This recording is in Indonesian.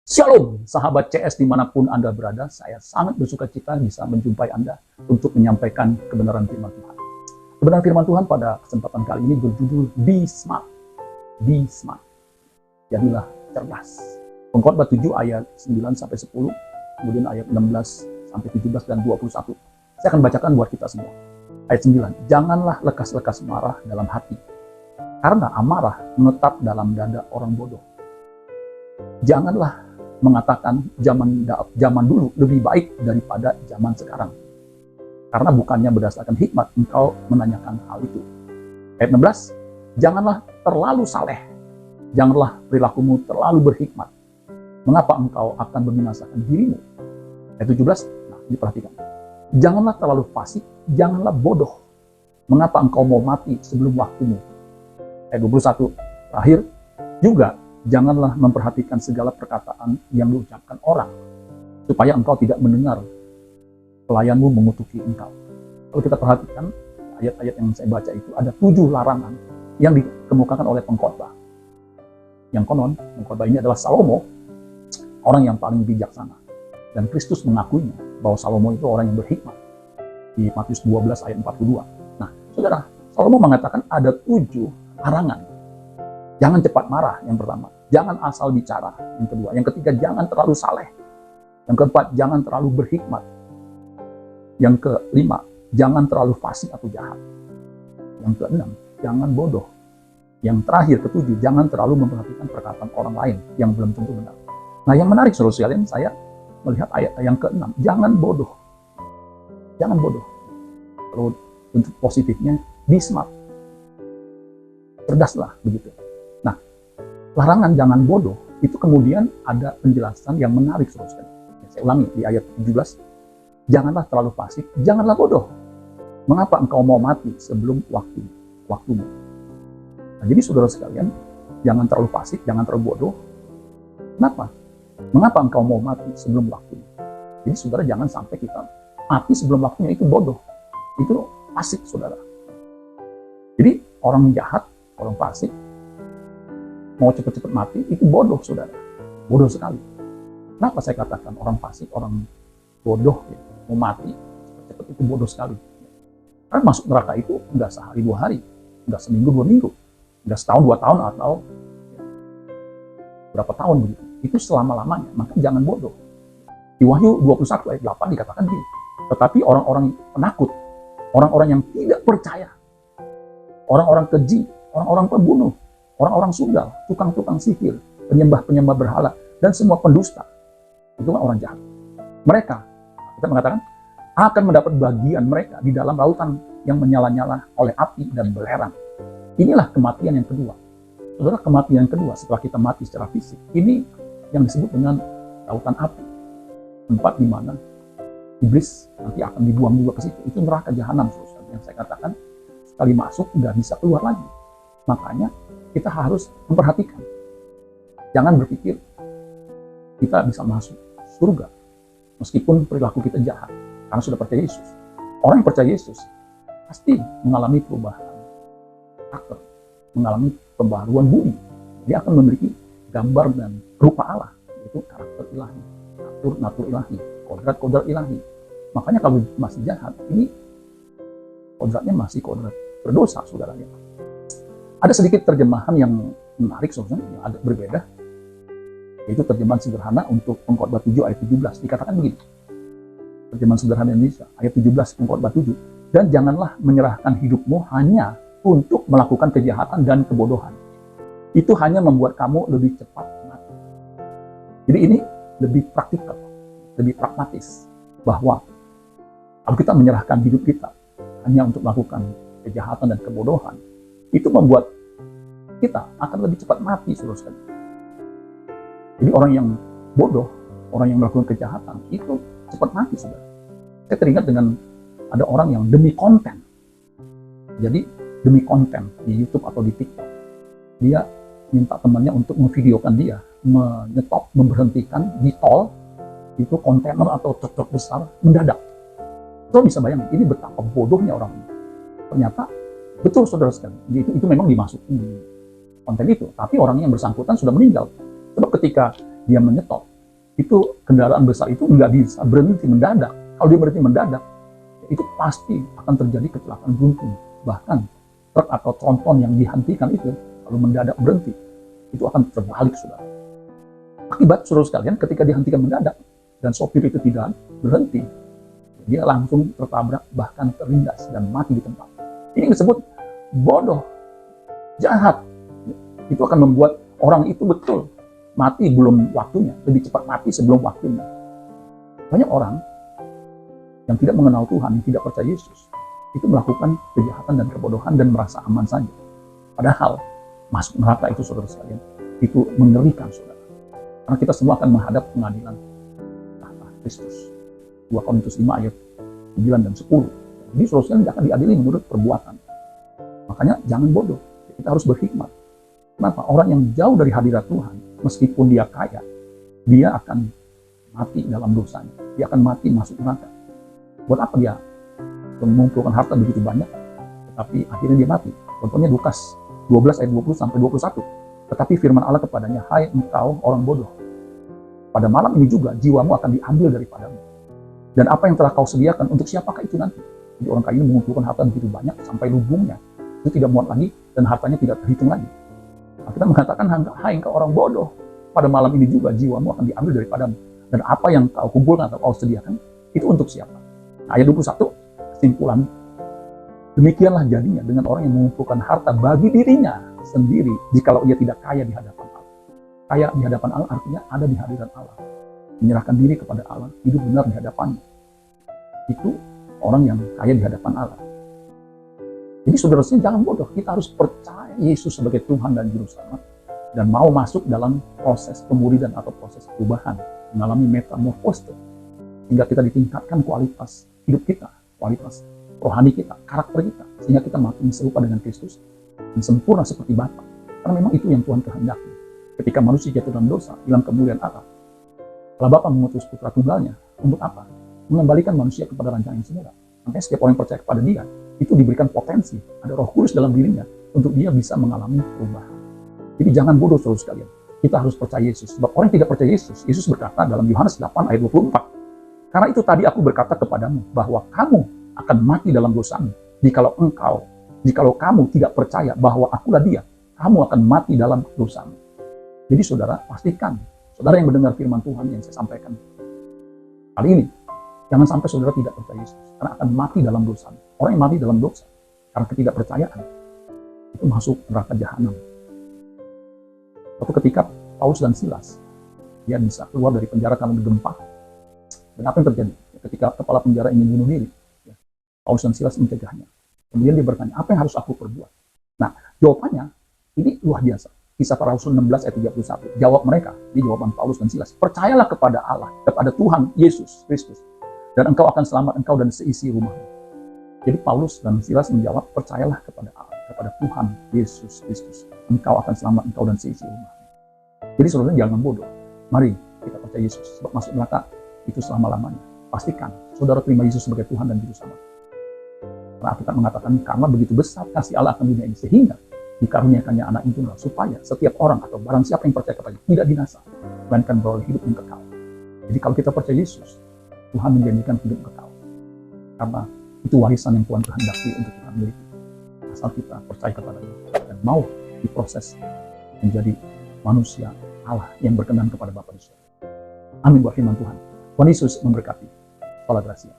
Shalom, sahabat CS dimanapun Anda berada, saya sangat bersuka cita bisa menjumpai Anda untuk menyampaikan kebenaran firman Tuhan. Kebenaran firman Tuhan pada kesempatan kali ini berjudul Be Smart. Be Smart. Jadilah cerdas. Pengkhotbah 7 ayat 9-10, kemudian ayat 16-17 dan 21. Saya akan bacakan buat kita semua. Ayat 9, janganlah lekas-lekas marah dalam hati, karena amarah menetap dalam dada orang bodoh. Janganlah mengatakan zaman dulu lebih baik daripada zaman sekarang, karena bukannya berdasarkan hikmat engkau menanyakan hal itu. Ayat 16, janganlah terlalu saleh, janganlah perilakumu terlalu berhikmat, mengapa engkau akan membinasakan dirimu. Ayat 17, nah diperhatikan, janganlah terlalu fasik, janganlah bodoh, mengapa engkau mau mati sebelum waktumu. Ayat 21, terakhir juga, janganlah memperhatikan segala perkataan yang diucapkan orang, supaya engkau tidak mendengar pelayanmu mengutuki engkau. Kalau kita perhatikan ayat-ayat yang saya baca itu, ada 7 larangan yang dikemukakan oleh pengkhotbah. Yang konon, pengkhotbah ini adalah Salomo, orang yang paling bijaksana. Dan Kristus mengakuinya bahwa Salomo itu orang yang berhikmat. Di Matius 12 ayat 42. Nah, saudara, Salomo mengatakan ada 7 larangan. Jangan cepat marah, yang pertama. Jangan asal bicara, yang kedua. Yang ketiga, jangan terlalu saleh. Yang keempat, jangan terlalu berhikmat. Yang kelima, jangan terlalu fasik atau jahat. Yang keenam, jangan bodoh. Yang terakhir, ketujuh, jangan terlalu memperhatikan perkataan orang lain yang belum tentu benar. Nah, yang menarik, saudara sekalian, saya melihat ayat yang keenam, jangan bodoh. Jangan bodoh. Kalau untuk positifnya, be smart. Cerdaslah, begitu. Larangan jangan bodoh, itu kemudian ada penjelasan yang menarik, saudara. Saya ulangi di ayat 17, janganlah terlalu fasik, janganlah bodoh. Mengapa engkau mau mati sebelum waktumu? Nah, jadi saudara sekalian, jangan terlalu fasik, jangan terlalu bodoh. Kenapa? Mengapa engkau mau mati sebelum waktunya? Jadi saudara, jangan sampai kita mati sebelum waktunya, itu bodoh. Itu fasik, saudara. Jadi orang jahat, orang fasik, mau cepat-cepat mati, itu bodoh, saudara. Bodoh sekali. Kenapa saya katakan orang fasik, orang bodoh, ya, mau mati, cepat-cepat itu bodoh sekali. Karena masuk neraka itu nggak sehari 2 hari, nggak seminggu 2 minggu, nggak setahun 2 tahun, atau berapa tahun begitu. Itu selama-lamanya, maka jangan bodoh. Di Wahyu 21 ayat 8 dikatakan begini, tetapi orang-orang penakut, orang-orang yang tidak percaya, orang-orang keji, orang-orang pembunuh, orang-orang sundal, tukang-tukang sihir, penyembah-penyembah berhala, dan semua pendusta, itulah orang jahat. Mereka, kita mengatakan, akan mendapat bagian mereka di dalam lautan yang menyala-nyala oleh api dan belerang. Inilah kematian yang kedua. Saudara, kematian yang kedua setelah kita mati secara fisik, ini yang disebut dengan lautan api. Tempat di mana iblis nanti akan dibuang juga ke situ. Itu neraka jahanam, saudara. Yang saya katakan, sekali masuk nggak bisa keluar lagi. Makanya kita harus memperhatikan. Jangan berpikir kita bisa masuk surga meskipun perilaku kita jahat, karena sudah percaya Yesus. Orang yang percaya Yesus pasti mengalami perubahan karakter, mengalami pembaharuan budi. Dia akan memiliki gambar dan rupa Allah, yaitu karakter ilahi, natur ilahi, kodrat ilahi. Makanya kalau masih jahat, ini kodratnya masih kodrat berdosa, saudara. Ada sedikit terjemahan yang menarik, saudara, yang agak berbeda, yaitu terjemahan sederhana untuk pengkhotbah 7 ayat 17. Dikatakan begini, terjemahan sederhana Indonesia, ayat 17 pengkhotbah 7, dan janganlah menyerahkan hidupmu hanya untuk melakukan kejahatan dan kebodohan. Itu hanya membuat kamu lebih cepat mati. Jadi ini lebih praktikal, lebih pragmatis, bahwa kalau kita menyerahkan hidup kita hanya untuk melakukan kejahatan dan kebodohan, itu membuat kita akan lebih cepat mati, saudara. Jadi orang yang bodoh, orang yang melakukan kejahatan, itu cepat mati, saudara. Saya teringat dengan ada orang yang demi konten. Jadi demi konten di YouTube atau di TikTok, dia minta temannya untuk memvideokan dia, menyetop, memberhentikan di tol, itu kontainer atau truk besar mendadak. Saudara bisa bayangin, ini betapa bodohnya orang ini. Ternyata betul, saudara sekalian, itu memang dimasukin di konten itu, tapi orang yang bersangkutan sudah meninggal. Sebab ketika dia menyetop, itu kendaraan besar itu nggak bisa berhenti mendadak. Kalau dia berhenti mendadak, itu pasti akan terjadi kecelakaan beruntun. Bahkan truk atau tronton yang dihentikan itu, kalau mendadak berhenti, itu akan terbalik, saudara. Akibat, saudara sekalian, ketika dihentikan mendadak dan sopir itu tidak berhenti, dia langsung tertabrak, bahkan terlindas dan mati di tempat. Ini disebut bodoh, jahat. Itu akan membuat orang itu betul mati belum waktunya, lebih cepat mati sebelum waktunya. Banyak orang yang tidak mengenal Tuhan, yang tidak percaya Yesus, itu melakukan kejahatan dan kebodohan dan merasa aman saja. Padahal masuk neraka itu, saudara sekalian, itu mengerikan, saudara. Karena kita semua akan menghadap pengadilan tahta Kristus. 2 Korintus 5 ayat 9 dan 10. Jadi saudara sekalian akan diadili menurut perbuatan. Makanya jangan bodoh, kita harus berhikmat. Kenapa? Orang yang jauh dari hadirat Tuhan, meskipun dia kaya, dia akan mati dalam dosanya. Dia akan mati masuk neraka. Buat apa dia mengumpulkan harta begitu banyak, tetapi akhirnya dia mati? Contohnya Lukas 12 ayat 20 sampai 21. Tetapi firman Allah kepadanya, hai engkau orang bodoh, pada malam ini juga jiwamu akan diambil daripadamu. Dan apa yang telah kau sediakan, untuk siapakah itu nanti? Jadi orang kaya ini mengumpulkan harta begitu banyak sampai lubungnya. Itu tidak muat lagi dan hartanya tidak terhitung lagi. Kita mengatakan, hai engkau orang bodoh, pada malam ini juga jiwamu akan diambil daripadamu. Dan apa yang kau kumpulkan atau kau sediakan, itu untuk siapa? Ayat 21, kesimpulan, demikianlah jadinya dengan orang yang mengumpulkan harta bagi dirinya sendiri, jikalau ia tidak kaya di hadapan Allah. Kaya di hadapan Allah artinya ada di hadirat Allah. Menyerahkan diri kepada Allah, hidup benar di hadapannya. Itu orang yang kaya di hadapan Allah. Jadi saudara-saudara, jangan bodoh, kita harus percaya Yesus sebagai Tuhan dan Juru Selamat, dan mau masuk dalam proses pemuridan atau proses perubahan, mengalami metamorfose, sehingga kita ditingkatkan kualitas hidup kita, kualitas rohani kita, karakter kita, sehingga kita makin serupa dengan Kristus dan sempurna seperti Bapa. Karena memang itu yang Tuhan kehendaki. Ketika manusia jatuh dalam dosa, hilang kemuliaan Allah, Allah Bapa mengutus Putra Tunggalnya untuk apa? Mengembalikan manusia kepada rancangan yang semula. Makanya setiap orang yang percaya kepada Dia itu diberikan potensi, ada Roh Kudus dalam dirinya untuk dia bisa mengalami perubahan. Jadi jangan bodoh, saudara sekalian. Kita harus percaya Yesus. Sebab orang yang tidak percaya Yesus, Yesus berkata dalam Yohanes 8 ayat 24, karena itu tadi aku berkata kepadamu bahwa kamu akan mati dalam dosamu. Jikalau kamu tidak percaya bahwa akulah Dia, kamu akan mati dalam dosamu. Jadi saudara, pastikan, saudara yang mendengar firman Tuhan yang saya sampaikan kali ini, jangan sampai saudara tidak percaya Yesus, karena akan mati dalam dosa. Orang yang mati dalam dosa karena ketidakpercayaan itu masuk neraka jahanam. Suatu ketika Paulus dan Silas, dia bisa keluar dari penjara karena gempa. Dan apa yang terjadi? Ketika kepala penjara ingin bunuh diri, Paulus dan Silas mencegahnya. Kemudian dia bertanya, apa yang harus aku perbuat? Nah, jawabannya ini luar biasa. Kisah Para Rasul 16 ayat 31. Jawab mereka, ini jawaban Paulus dan Silas. Percayalah kepada Allah, kepada Tuhan Yesus Kristus, dan engkau akan selamat, engkau dan seisi rumahmu. Jadi Paulus dan Silas menjawab, percayalah kepada Allah, kepada Tuhan Yesus Kristus, engkau akan selamat, engkau dan seisi rumahmu. Jadi saudara jangan bodoh. Mari kita percaya Yesus, sebab masuk neraka itu selama-lamanya. Pastikan saudara terima Yesus sebagai Tuhan dan Juru Selamat. Karena Alkitab mengatakan, karena begitu besar kasih Allah akan dunia ini, sehingga dikaruniakannya anak itu supaya setiap orang atau barang siapa yang percaya kepada tidak binasa, melainkan beroleh hidup yang kekal. Jadi kalau kita percaya Yesus, Tuhan menjanjikan hidup kekal. Karena itu warisan yang Tuhan kehendaki untuk kita miliki. Asal kita percaya kepada-Nya dan mau diproses menjadi manusia Allah yang berkenan kepada Bapa di surga. Amin buat firman Tuhan. Tuhan Yesus memberkati. Salam Gracia.